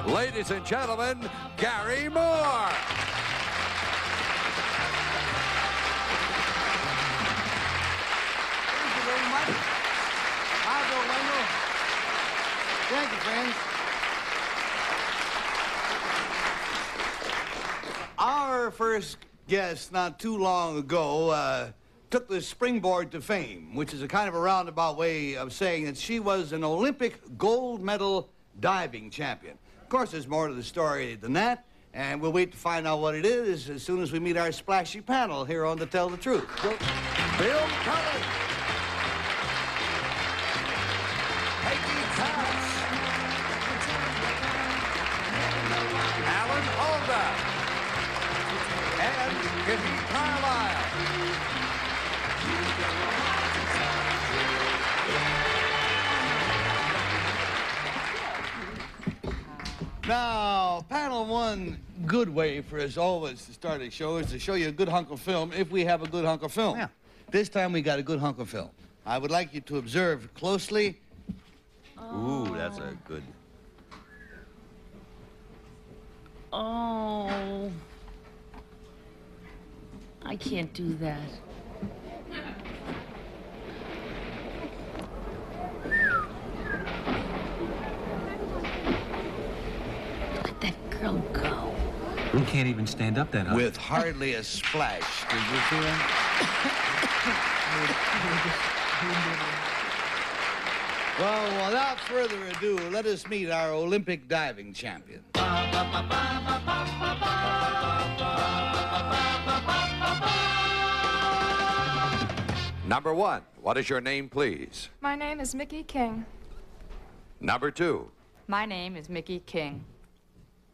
Ladies and gentlemen, Gary Moore. Thank you very much. I'll go, Wendell. Thank you, friends. Our first guest not too long ago took the springboard to fame, which is a kind of a roundabout way of saying that she was an Olympic gold medal diving champion. Of course, there's more to the story than that, and we'll wait to find out what it is as soon as we meet our splashy panel here on To Tell the Truth. Bill Cullen. Micky King Alan Alda. And Micky Carlisle. Now, panel one good way for us always to start a show is to show you a good hunk of film if we have a good hunk of film. Yeah. This time we got a good hunk of film. I would like you to observe closely. Ooh, that's a good... Oh. I can't do that. Let that girl go. You can't even stand up that high. With hardly a splash. Did you see that? Well, without further ado, let us meet our Olympic diving champion. Number one, what is your name, please? My name is Micky King. Number two. My name is Micky King.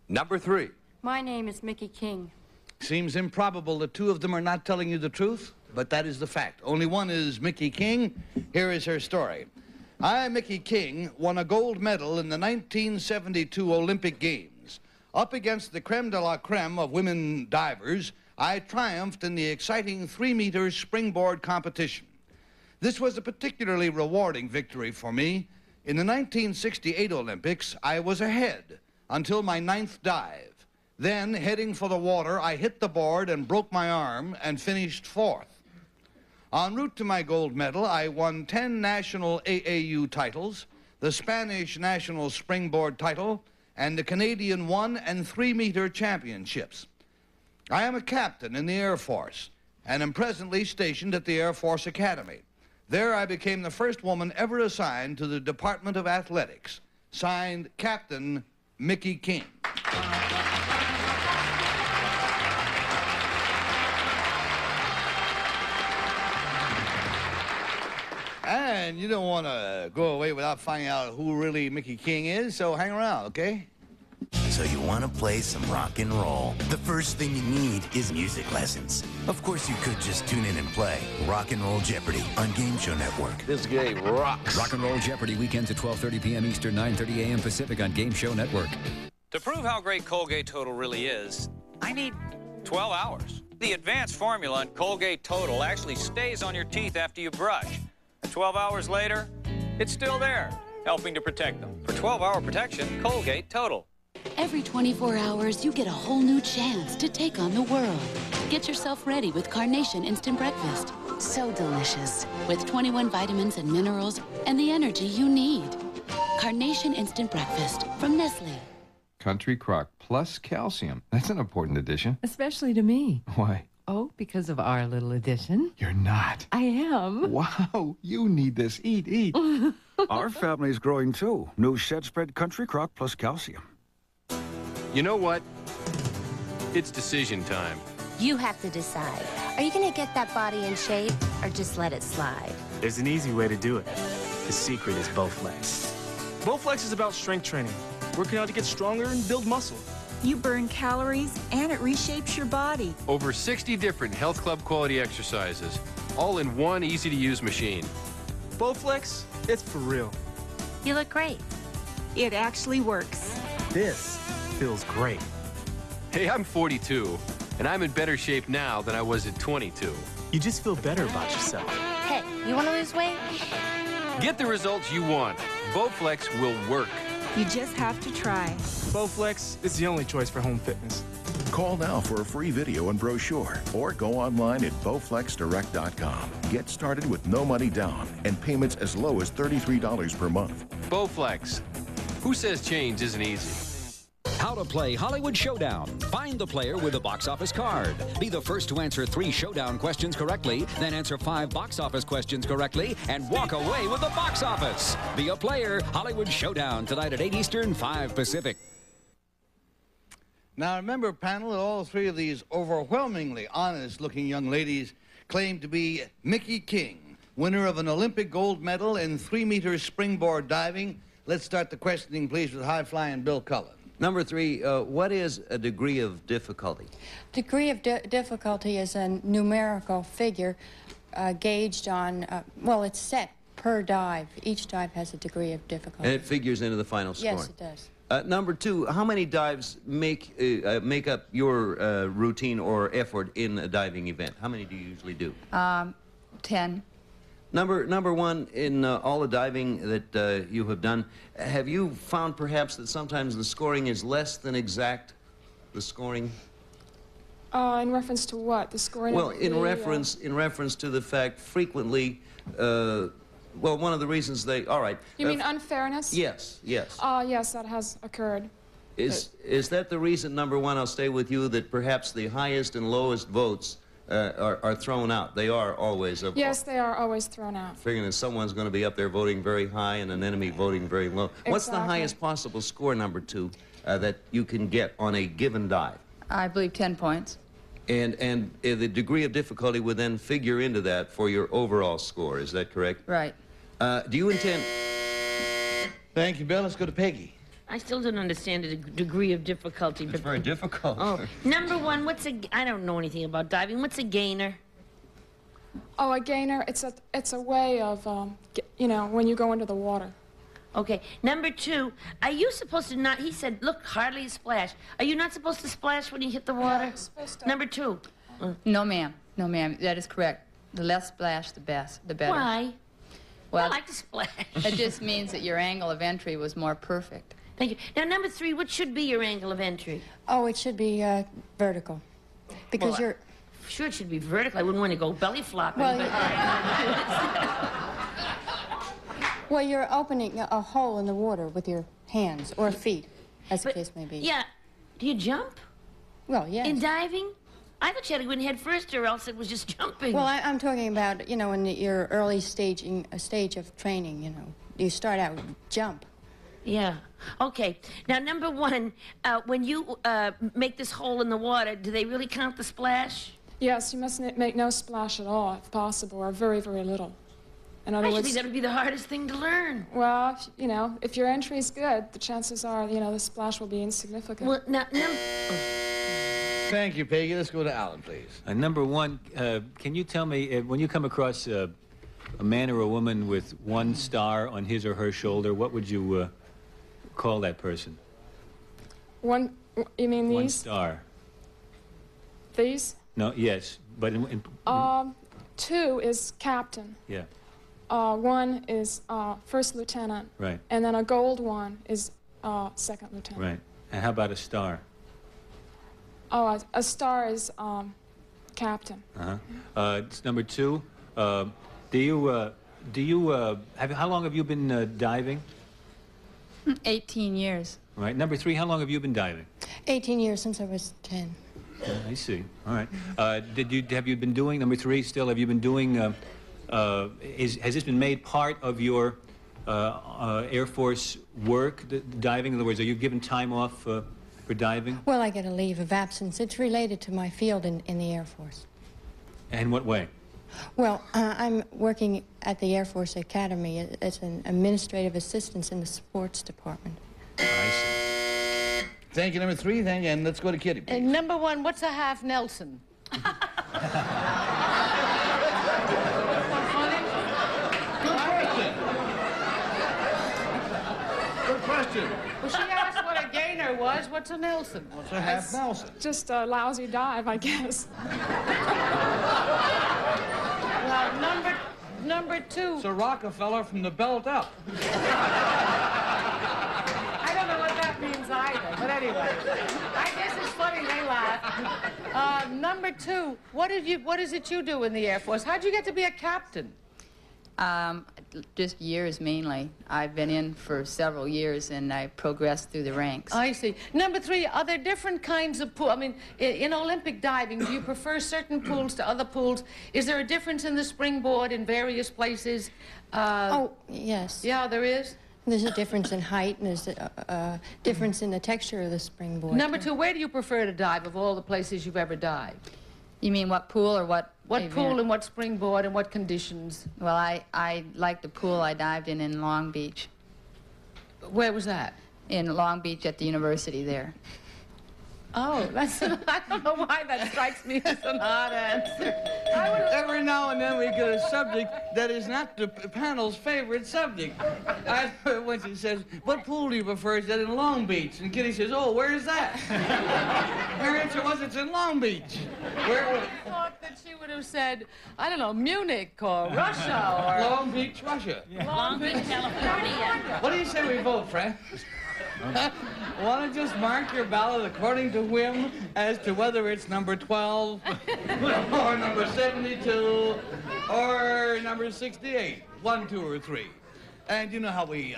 Number three. My name is Micky King. Seems improbable that two of them are not telling you the truth, but that is the fact. Only one is Micky King. Here is her story. I, Micky King, won a gold medal in the 1972 Olympic Games. Up against the creme de la creme of women divers, I triumphed in the exciting 3-meter springboard competition. This was a particularly rewarding victory for me. In the 1968 Olympics, I was ahead until my 9th dive. Then, heading for the water, I hit the board and broke my arm and finished 4th. En route to my gold medal, I won 10 national AAU titles, the Spanish national springboard title, and the Canadian 1- and 3-meter championships. I am a captain in the Air Force and am presently stationed at the Air Force Academy. There I became the first woman ever assigned to the Department of Athletics. Signed, Captain Micky King. And you don't want to go away without finding out who really Micky King is, so hang around, okay? So you want to play some rock and roll. The first thing you need is music lessons. Of course, you could just tune in and play Rock and Roll Jeopardy on Game Show Network. This game rocks. Rock and Roll Jeopardy weekends at 12:30 p.m. Eastern, 9:30 a.m. Pacific on Game Show Network. To prove how great Colgate Total really is, I need 12 hours. The advanced formula in Colgate Total actually stays on your teeth after you brush. 12 hours later, it's still there, helping to protect them. For 12-hour protection, Colgate Total. Every 24 hours, you get a whole new chance to take on the world. Get yourself ready with Carnation Instant Breakfast. So delicious, with 21 vitamins and minerals and the energy you need. Carnation Instant Breakfast from Nestle. Country Crock plus calcium. That's an important addition. Especially to me. Why? Oh, because of our little addition. You're not. I am. Wow, you need this. Eat, eat. Our family's growing too. New shed spread Country Crock plus calcium. You know what? It's decision time. You have to decide. Are you going to get that body in shape or just let it slide? There's an easy way to do it. The secret is Bowflex. Bowflex is about strength training, working out to get stronger and build muscle. You burn calories and it reshapes your body. Over 60 different health club quality exercises, all in one easy-to-use machine. Bowflex, it's for real. You look great. It actually works. This feels great. Hey, I'm 42. and I'm in better shape now than I was at 22. You just feel better about yourself. Hey, you want to lose weight? Get the results you want. Bowflex will work. You just have to try. Bowflex is the only choice for home fitness. Call now for a free video and brochure, or go online at BowflexDirect.com. Get started with no money down and payments as low as $33 per month. Bowflex. Who says change isn't easy? How to play Hollywood Showdown. Find the player with a box office card. Be the first to answer 3 showdown questions correctly, then answer 5 box office questions correctly, and walk away with the box office. Be a player. Hollywood Showdown, tonight at 8 Eastern, 5 Pacific. Now remember, panel, that all 3 of these overwhelmingly honest-looking young ladies claim to be Micky King, winner of an Olympic gold medal in 3-meter springboard diving. Let's start the questioning, please, with high-flying Bill Cullen. Number 3, what is a degree of difficulty? Degree of difficulty is a numerical figure gauged on, well, it's set per dive. Each dive has a degree of difficulty. And it figures into the final score. Yes, it does. Number 2, how many dives make up your routine or effort in a diving event? How many do you usually do? 10. Number 1, in all the diving that you have done, have you found perhaps that sometimes the scoring is less than exact, the scoring? In reference to what? The scoring? Well, in reference to the fact frequently, well, one of the reasons they, all right. You mean unfairness? Yes, yes. Yes, that has occurred. Is that the reason, number 1, I'll stay with you, that perhaps the highest and lowest votes are thrown out? They are always. Yes, they are always thrown out. Figuring that someone's going to be up there voting very high and an enemy voting very low. Exactly. What's the highest possible score, number 2, that you can get on a given dive? I believe 10 points. And the degree of difficulty would then figure into that for your overall score. Is that correct? Right. Do you intend... Thank you, Bill. Let's go to Peggy. I still don't understand the degree of difficulty. It's very difficult. Oh, number 1, I don't know anything about diving. What's a gainer? Oh, a gainer, it's a way of, you know, when you go into the water. Okay. Number 2, are you supposed to not, he said, look, hardly a splash. Are you not supposed to splash when you hit the water? Yeah, supposed to. Number 2. No, ma'am. No, ma'am. That is correct. The less splash, the better. Why? Well, I like to splash. It just means that your angle of entry was more perfect. Thank you. Now, number 3, what should be your angle of entry? Oh, it should be vertical. Because Well, you're... Sure, it should be vertical. I wouldn't want to go belly flopping. Well, but... well, you're opening a hole in the water with your hands or feet, as the case may be. Yeah. Do you jump? Well, yes. In diving? I thought you had to go in head first, or else it was just jumping. Well, I'm talking about, you know, in your early stage of training, you know. You start out, jump. Yeah. Okay. Now, number 1, when you make this hole in the water, do they really count the splash? Yes, you must make no splash at all, if possible, or very, very little. In other I should words, think that would be the hardest thing to learn. well, you know, if your entry is good, the chances are, you know, the splash will be insignificant. Well, now, Thank you, Peggy. Let's go to Alan, please. Number 1, can you tell me, when you come across a man or a woman with 1 star on his or her shoulder, what would you call that person? You mean these? 1 star. These? No, yes, but 2 is captain. Yeah. 1 is first lieutenant. Right. And then a gold 1 is second lieutenant. Right. And how about a star? Oh, a star is captain. It's number 2. How long have you been diving? 18 years. Right. Number 3, how long have you been diving? 18 years since I was 10. I see. All right. Have you been doing, number 3 still, have you been doing, has this been made part of your Air Force work, diving? In other words, are you given time off for diving? Well, I get a leave of absence. It's related to my field in the Air Force. In what way? Well, I'm working at the Air Force Academy as an administrative assistant in the sports department. I see. Thank you, number 3. Thank you, and let's go to Kitty, please. number 1, what's a half Nelson? Good question. Well, she asked what a gainer was, What's a Nelson? What's a half Nelson? Just a lousy dive, I guess. Well, number two. It's a Rockefeller from the belt up. I don't know what that means either, but anyway. I guess it's funny they laugh. Number two, what is it you do in the Air Force? How'd you get to be a captain? Just years mainly. I've been in for several years and I progressed through the ranks. I see. Number three, are there different kinds of pool? I mean, in Olympic diving, do you prefer certain pools to other pools? Is there a difference in the springboard in various places? Oh, yes. Yeah, there is? There's a difference in height, and there's a difference in the texture of the springboard. Number two, where do you prefer to dive of all the places you've ever dived? You mean what pool or what? What pool and what springboard and what conditions? Well, I like the pool I dived in Long Beach. Where was that? In Long Beach at the university there. Oh, I don't know why that strikes me as an odd answer. Every now and then we get a subject that is not the panel's favorite subject. When she says, what pool do you prefer? She said, in Long Beach. And Kitty says, oh, where is that? Her answer was, it's in Long Beach. I thought that she would have said, I don't know, Munich or Russia or... Long Beach, Russia. Yeah. Long Beach, California. What do you say we vote, Frank? Want to just mark your ballot according to whim as to whether it's number 12 or number 72 or number 68, 1, 2, or 3. And you know how we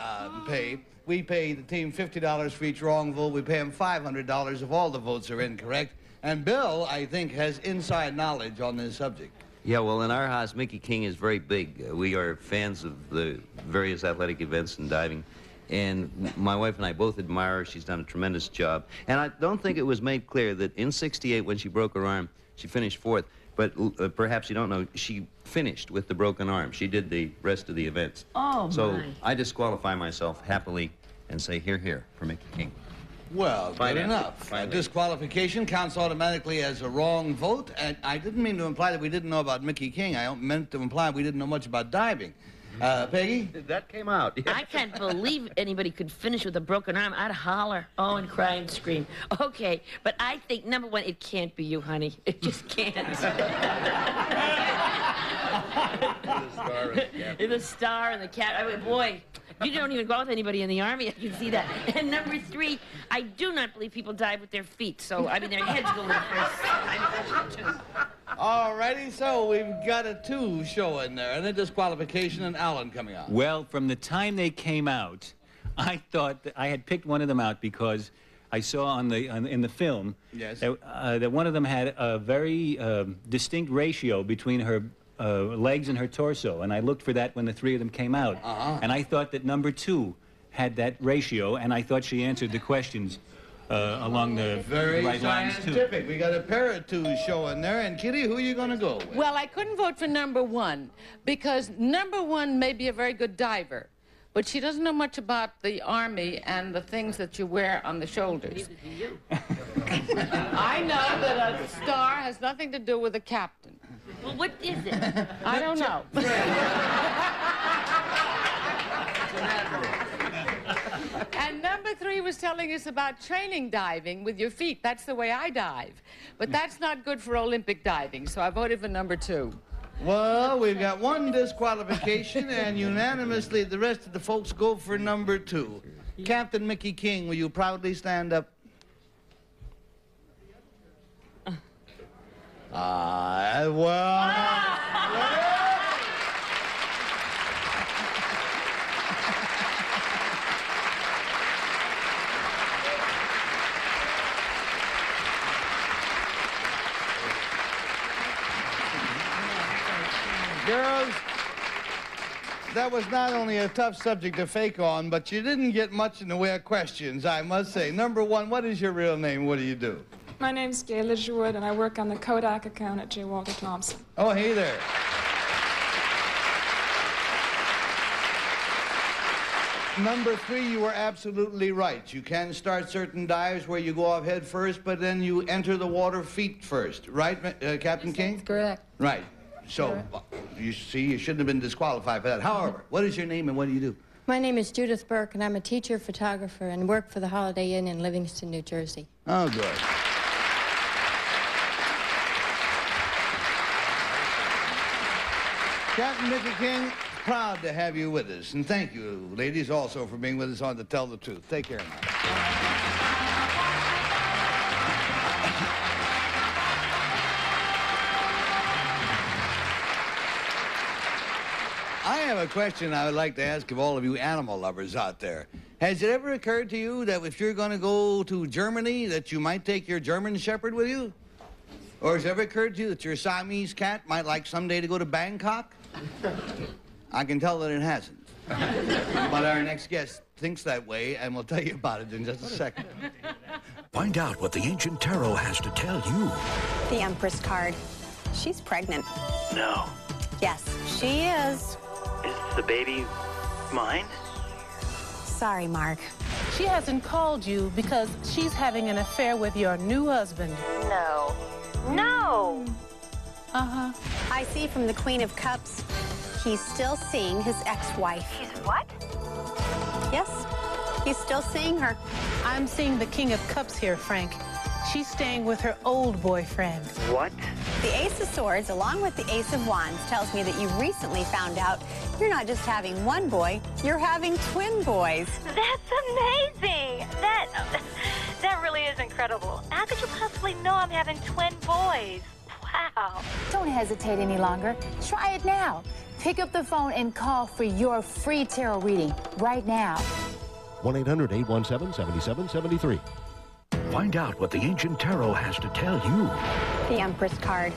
pay. We pay the team $50 for each wrong vote. We pay them $500 if all the votes are incorrect. And Bill, I think, has inside knowledge on this subject. Yeah, well, in our house, Micky King is very big. We are fans of the various athletic events and diving. And my wife and I both admire her. She's done a tremendous job. And I don't think it was made clear that in '68, when she broke her arm, she finished fourth. But perhaps you don't know, she finished with the broken arm. She did the rest of the events. Oh, so my. I disqualify myself happily and say, hear, hear, for Micky King. Well, good enough. Disqualification counts automatically as a wrong vote. And I didn't mean to imply that we didn't know about Micky King. I meant to imply we didn't know much about diving. Peggy? That came out. Yeah. I can't believe anybody could finish with a broken arm. I'd holler, oh, and cry and scream. Okay, but I think, number one, it can't be you, honey. It just can't. The star and the cat. I mean, boy, you don't even go out with anybody in the Army. I can see that. And number three, I do not believe people dive with their feet. So, I mean, their heads go in first. All righty, so we've got a 2 show in there, and then disqualification and Alan coming out. Well, from the time they came out, I thought that I had picked one of them out because I saw in the film that one of them had a very distinct ratio between her legs and her torso, and I looked for that when the 3 of them came out. And I thought that number 2 had that ratio, and I thought she answered the questions along the right lines, too. Very scientific. We got a pair of 2 show in there, and Kitty, who are you going to go with? Well, I couldn't vote for number 1 because number 1 may be a very good diver, but she doesn't know much about the Army and the things that you wear on the shoulders. I know that a star has nothing to do with a captain. Well, what is it? I don't know. And number 3 was telling us about training diving with your feet. That's the way I dive. But that's not good for Olympic diving, so I voted for number 2. Well, we've got 1 disqualification, and unanimously the rest of the folks go for number 2. Captain Micky King, will you proudly stand up? Girls, that was not only a tough subject to fake on, but you didn't get much in the way of questions, I must say. Number 1, what is your real name? What do you do? My name's Gay Lidgerwood, and I work on the Kodak account at J. Walter Thompson. Oh, hey there. Number 3, you were absolutely right. You can start certain dives where you go off head first, but then you enter the water feet first. Right, Captain King? That's correct. Right. So, you see, you shouldn't have been disqualified for that. However, what is your name and what do you do? My name is Judith Burke, and I'm a teacher, photographer, and work for the Holiday Inn in Livingston, New Jersey. Oh, good. Captain Micky King, proud to have you with us. And thank you, ladies, also for being with us on To Tell the Truth. Take care now. I have a question I would like to ask of all of you animal lovers out there. Has it ever occurred to you that if you're going to go to Germany, that you might take your German Shepherd with you? Or has it ever occurred to you that your Siamese cat might like someday to go to Bangkok? I can tell that it hasn't. But our next guest thinks that way, and we'll tell you about it in just a second. Find out what the ancient tarot has to tell you. The Empress card. She's pregnant. No. Yes, she is. Is the baby mine? Sorry, Mark. She hasn't called you because she's having an affair with your new husband. No. No! Uh-huh. I see from the Queen of Cups, he's still seeing his ex-wife. He's what? Yes, he's still seeing her. I'm seeing the King of Cups here, Frank. She's staying with her old boyfriend. What? The Ace of Swords, along with the Ace of Wands, tells me that you recently found out you're not just having one boy, you're having twin boys. That's amazing! That really is incredible. How could you possibly know I'm having twin boys? Wow. Don't hesitate any longer. Try it now. Pick up the phone and call for your free tarot reading right now. 1-800-817-7773. Find out what the ancient tarot has to tell you. The Empress card.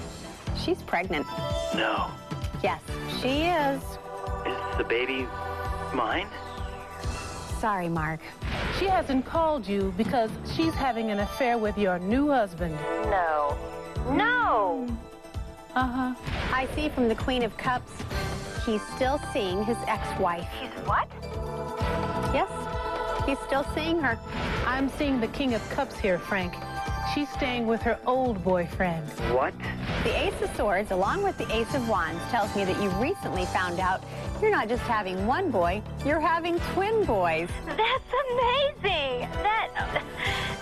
She's pregnant. No. Yes, she is. Is the baby mine? Sorry, Mark. She hasn't called you because she's having an affair with your new husband. No. No! Uh-huh. I see from the Queen of Cups, he's still seeing his ex-wife. He's what? Yes, he's still seeing her. I'm seeing the King of Cups here, Frank. She's staying with her old boyfriend. What? The Ace of Swords, along with the Ace of Wands, tells me that you recently found out you're not just having one boy, you're having twin boys. That's amazing!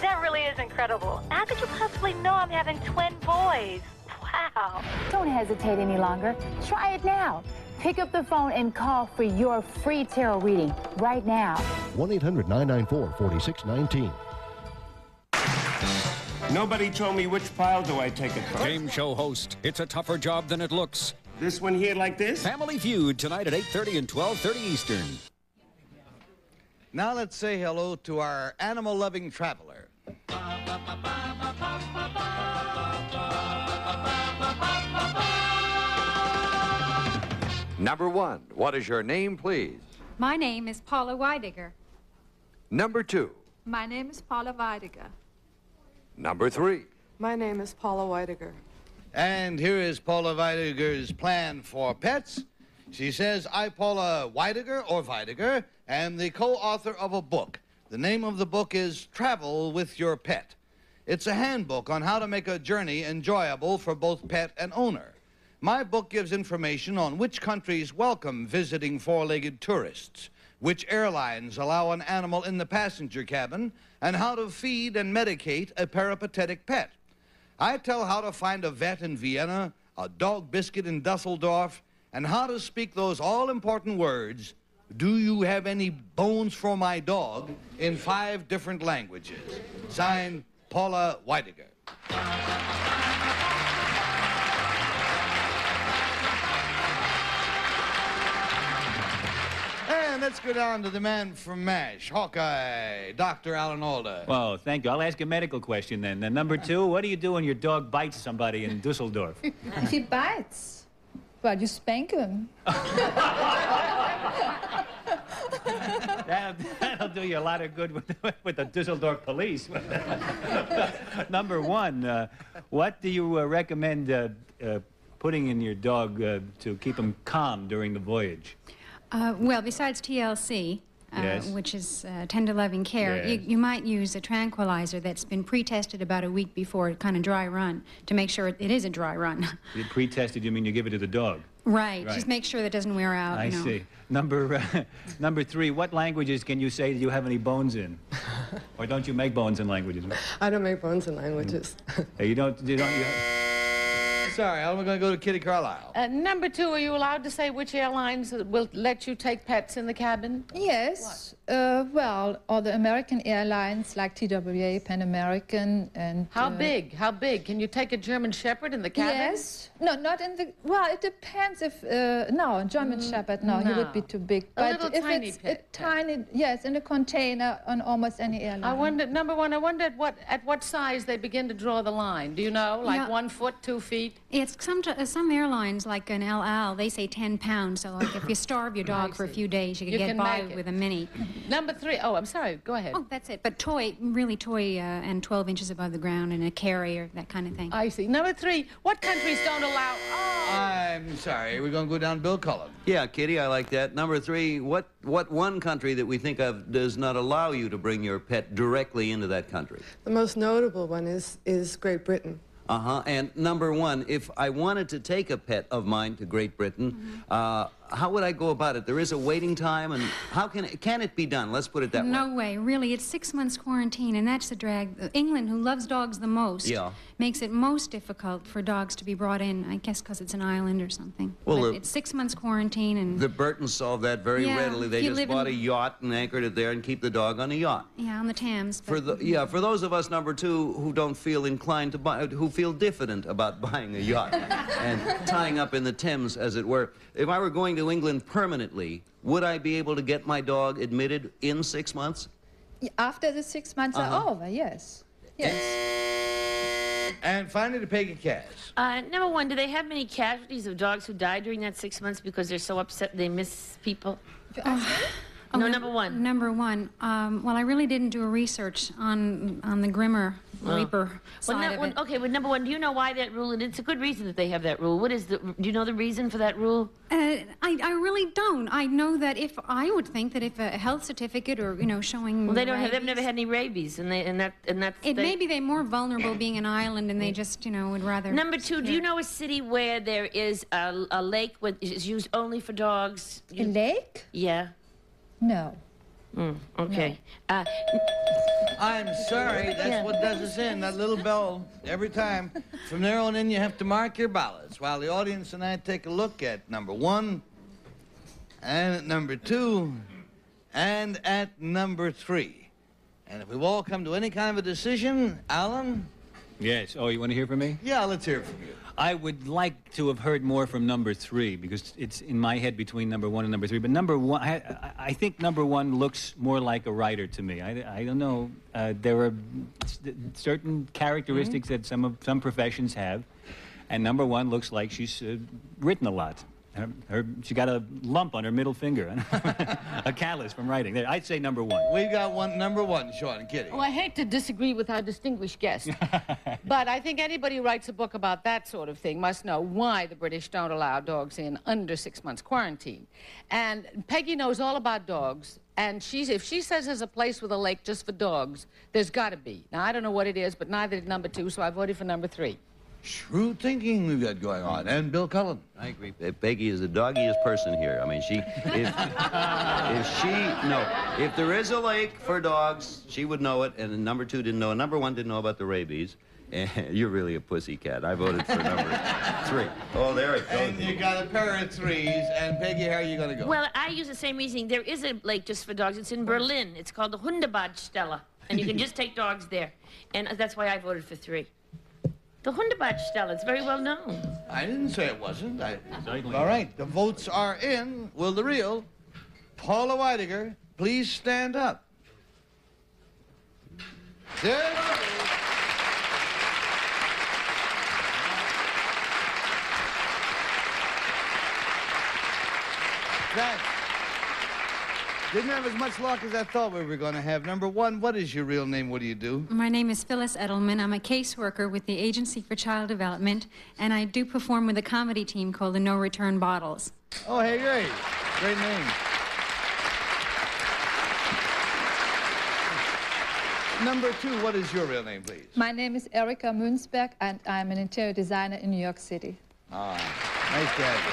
That really is incredible. How could you possibly know I'm having twin boys? Wow. Don't hesitate any longer. Try it now. Pick up the phone and call for your free tarot reading right now. 1-800-994-4619. Nobody told me which pile do I take it from. Game show host. It's a tougher job than it looks. This one here like this? Family Feud tonight at 8:30 and 12:30 Eastern. Now let's say hello to our animal-loving traveler. Number 1, what is your name, please? My name is Paula Weidiger. Number 2. My name is Paula Weidiger. Number 3. My name is Paula Weidiger. And here is Paula Weidiger's plan for pets. She says, I, Paula Weidiger, or Weidiger, am the co-author of a book. The name of the book is Travel with Your Pet. It's a handbook on how to make a journey enjoyable for both pet and owner. My book gives information on which countries welcome visiting four-legged tourists, which airlines allow an animal in the passenger cabin, and how to feed and medicate a peripatetic pet. I tell how to find a vet in Vienna, a dog biscuit in Dusseldorf, and how to speak those all-important words, do you have any bones for my dog, in 5 different languages. Signed, Paula Weidiger. And let's go down to the man from MASH, Hawkeye, Dr. Alan Alda. Well, thank you. I'll ask a medical question then. Number 2, what do you do when your dog bites somebody in Dusseldorf? If he bites, well, you spank him. That'll do you a lot of good with the Dusseldorf police. Number 1, what do you recommend putting in your dog to keep him calm during the voyage? Well, besides TLC, Yes. which is tender loving care, Yes. you might use a tranquilizer that's been pre-tested about a week before, a kind of dry run, to make sure it is a dry run. You pre-tested, you mean you give it to the dog? Right. Right. Just make sure that it doesn't wear out. I you know. see. Number 3, what languages can you say that you have any bones in? Or don't you make bones in languages? I don't make bones in languages. You don't. Sorry, I'm going to go to Kitty Carlisle. Number 2, are you allowed to say which airlines will let you take pets in the cabin? Yes. Well, all the American airlines like TWA, Pan American, and... How big? How big? Can you take a German Shepherd in the cabin? Yes. No, not in the... Well, it depends if... no, German Shepherd, no, he would be too big. A But little if tiny it's pet. a tiny... Yes, in a container on almost any airline. I wonder, number 1, I wonder at what size they begin to draw the line. Do you know? Like Yeah. 1 foot, 2 feet? It's some airlines, like an El Al, they say 10 pounds. So like if you starve your dog for a few days, you can You get can by make it. with a mini. Number 3, oh, I'm sorry, go ahead. Oh, that's it. But really toy and 12 inches above the ground and a carrier, that kind of thing. I see. Number 3, what countries don't allow... I'm sorry, we're going to go down Bill Cullen. Yeah, Kitty, I like that. Number 3, what one country that we think of does not allow you to bring your pet directly into that country? The most notable one is Great Britain. Uh-huh. And number 1, if I wanted to take a pet of mine to Great Britain, how would I go about it? There is a waiting time, and how can it be done? Let's put it that way. No way, really. It's 6 months quarantine, and that's the drag. England, who loves dogs the most, makes it most difficult for dogs to be brought in, I guess because it's an island or something. Well, but it's 6 months quarantine, and... The Burtons solved that very readily. They if you just live bought in- a yacht and anchored it there and keep the dog on a yacht. Yeah, on the Thames. For those of us, number 2, who don't feel inclined to buy, who feel diffident about buying a yacht and tying up in the Thames, as it were, if I were going to England permanently, would I be able to get my dog admitted in 6 months? After the 6 months are over, yes. Yes. And finally, to Peggy Cass. Number 1, do they have many casualties of dogs who die during that 6 months because they're so upset they miss people? No, number 1. Number 1. Well, I really didn't do a research on the Grimmer Reaper side of it. Okay, but number 1, do you know why that rule? And it's a good reason that they have that rule. What is do you know the reason for that rule? I really don't. I know that I would think that if a health certificate or, showing Well, they don't rabies, they've never had any rabies, maybe they're more vulnerable being an island and they just, would rather... Number 2, do you know a city where there is a lake which is used only for dogs? A lake? Yeah. No. Okay. No. I'm sorry, that's what does us in, that little bell, every time. From there on in, you have to mark your ballots, while the audience and I take a look at number 1, and at number 2, and at number 3. And if we've all come to any kind of a decision, Alan? Yes. Oh, you want to hear from me? Yeah, let's hear from you. I would like to have heard more from number 3 because it's in my head between number 1 and number 3. But number 1, I think number 1 looks more like a writer to me. I don't know. There are certain characteristics that some professions have, and number 1 looks like she's written a lot. She got a lump on her middle finger, a callus from writing. There, I'd say number 1. We've got number 1, Sean and Kitty. Well, I hate to disagree with our distinguished guest, but I think anybody who writes a book about that sort of thing must know why the British don't allow dogs in under 6 months quarantine. And Peggy knows all about dogs, and if she says there's a place with a lake just for dogs, there's got to be. Now, I don't know what it is, but neither did number 2, so I voted for number 3. Shrewd thinking we've got going on. And Bill Cullen. I agree. Peggy is the doggiest person here. I mean, if there is a lake for dogs, she would know it, and number 2 didn't know, and number 1 didn't know about the rabies. And you're really a pussycat. I voted for number 3. Oh, there it goes. And you got a pair of 3s, and Peggy, how are you going to go? Well, I use the same reasoning. There is a lake just for dogs. It's in Berlin. It's called the Hundebadstelle, and you can just take dogs there. And that's why I voted for 3. The Hundebadstelle, it's very well known. I didn't say it wasn't. All right, the votes are in. Will the real Paula Weidiger please stand up? There Didn't have as much luck as I thought we were going to have. Number 1, what is your real name? What do you do? My name is Phyllis Edelman. I'm a caseworker with the Agency for Child Development, and I do perform with a comedy team called the No Return Bottles. Oh, hey, great. Great name. Number 2, what is your real name, please? My name is Erika Münzberg, and I'm an interior designer in New York City. Ah, nice to have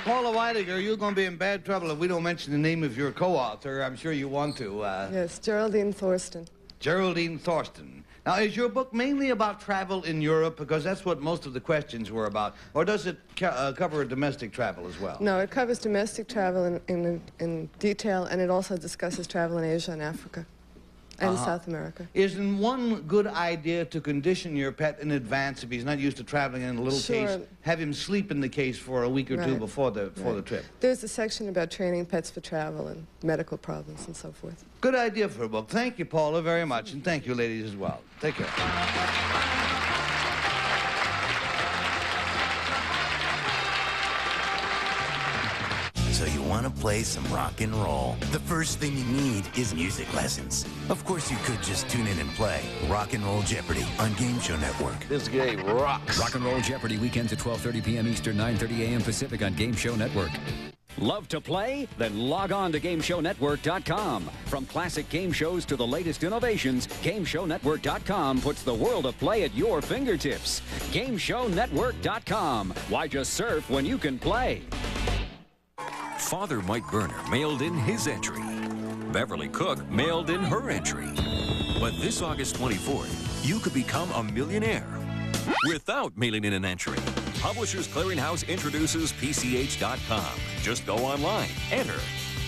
you. Paula Weidiger, you're going to be in bad trouble if we don't mention the name of your co-author. I'm sure you want to. Yes, Geraldine Thorsten. Geraldine Thorsten. Now, is your book mainly about travel in Europe? Because that's what most of the questions were about. Or does it cover domestic travel as well? No, it covers domestic travel in detail, and it also discusses travel in Asia and Africa and South America. Isn't one good idea to condition your pet in advance if he's not used to traveling in a little case? Have him sleep in the case for a week or two before the trip. There's a section about training pets for travel and medical problems and so forth. Good idea for a book. Thank you, Paula, very much, and thank you, ladies, as well. Take care. So you want to play some rock and roll. The first thing you need is music lessons. Of course, you could just tune in and play Rock and Roll Jeopardy on Game Show Network. This game rocks. Rock and Roll Jeopardy weekends at 12:30 p.m. Eastern, 9:30 a.m. Pacific on Game Show Network. Love to play? Then log on to GameShowNetwork.com. From classic game shows to the latest innovations, GameShowNetwork.com puts the world of play at your fingertips. GameShowNetwork.com. Why just surf when you can play? Father Mike Berner mailed in his entry. Beverly Cook mailed in her entry. But this August 24th, you could become a millionaire without mailing in an entry. Publishers Clearinghouse introduces PCH.com. Just go online, enter,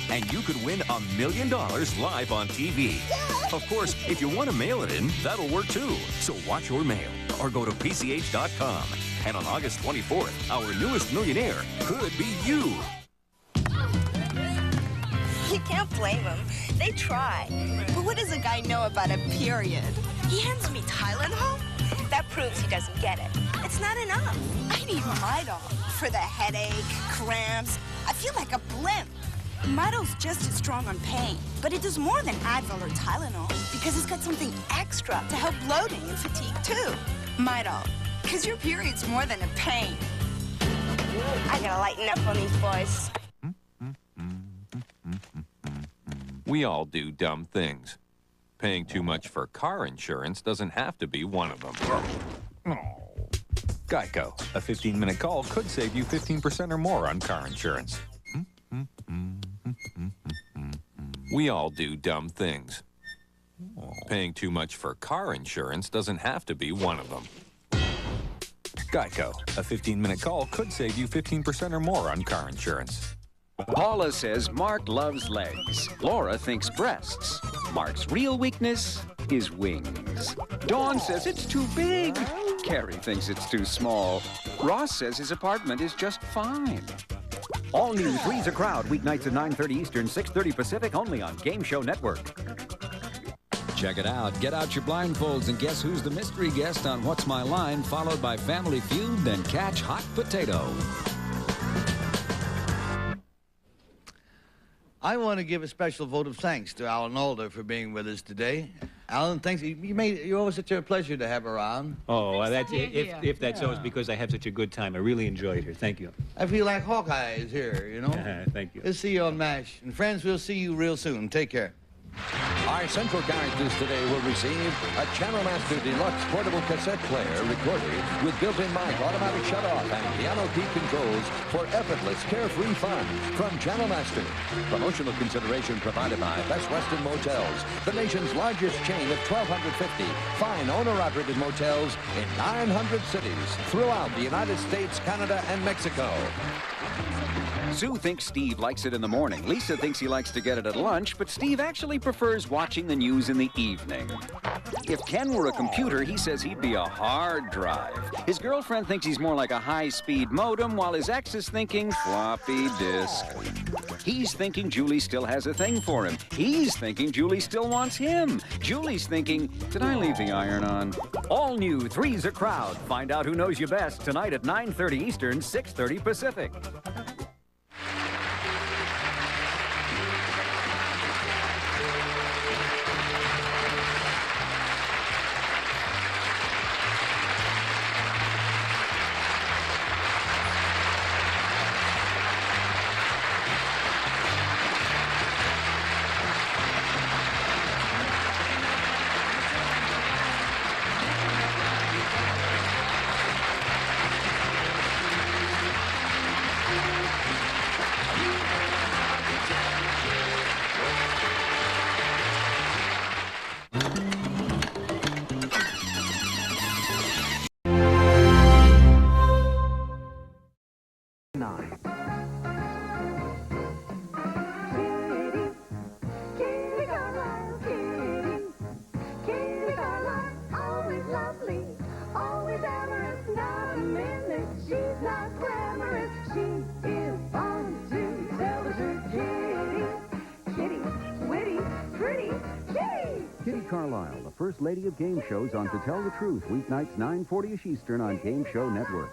and you could win $1 million live on TV. Of course, if you want to mail it in, that'll work too. So watch your mail or go to PCH.com. And on August 24th, our newest millionaire could be you. You can't blame them. They try. But what does a guy know about a period? He hands me Tylenol? That proves he doesn't get it. It's not enough. I need Midol for the headache, cramps. I feel like a blimp. Midol's just as strong on pain, but it does more than Advil or Tylenol because it's got something extra to help bloating and fatigue too. Midol, because your period's more than a pain. I gotta lighten up on these boys. We all do dumb things. Paying too much for car insurance doesn't have to be one of them. Geico. A 15-minute call could save you 15% or more on car insurance. We all do dumb things. Paying too much for car insurance doesn't have to be one of them. Geico. A 15-minute call could save you 15% or more on car insurance. Paula says Mark loves legs. Laura thinks breasts. Mark's real weakness is wings. Dawn says it's too big. Carrie thinks it's too small. Ross says his apartment is just fine. All new Three's a Crowd, weeknights at 9:30 Eastern, 6:30 Pacific, only on Game Show Network. Check it out. Get out your blindfolds and guess who's the mystery guest on What's My Line, followed by Family Feud, then catch Hot Potato. I want to give a special vote of thanks to Alan Alda for being with us today. Alan, thanks. You're always such a pleasure to have around. Oh, that's if that's so, it's because I have such a good time. I really enjoyed her. Thank you. I feel like Hawkeye is here, you know? Thank you. We'll see you on MASH. And friends, we'll see you real soon. Take care. Our central characters today will receive a Channel Master Deluxe portable cassette player recorder with built-in mic, automatic shut-off, and piano key controls for effortless, carefree fun from Channel Master. Promotional consideration provided by Best Western Motels, the nation's largest chain of 1,250 fine owner-operated motels in 900 cities throughout the United States, Canada, and Mexico. Sue thinks Steve likes it in the morning. Lisa thinks he likes to get it at lunch, but Steve actually prefers watching the news in the evening. If Ken were a computer, he says he'd be a hard drive. His girlfriend thinks he's more like a high-speed modem, while his ex is thinking floppy disk. He's thinking Julie still has a thing for him. He's thinking Julie still wants him. Julie's thinking, did I leave the iron on? All new Three's a Crowd. Find out who knows you best tonight at 9:30 Eastern, 6:30 Pacific. Kitty Carlisle, the first lady of game shows on To Tell the Truth, weeknights 9:40ish Eastern on Game Show Network.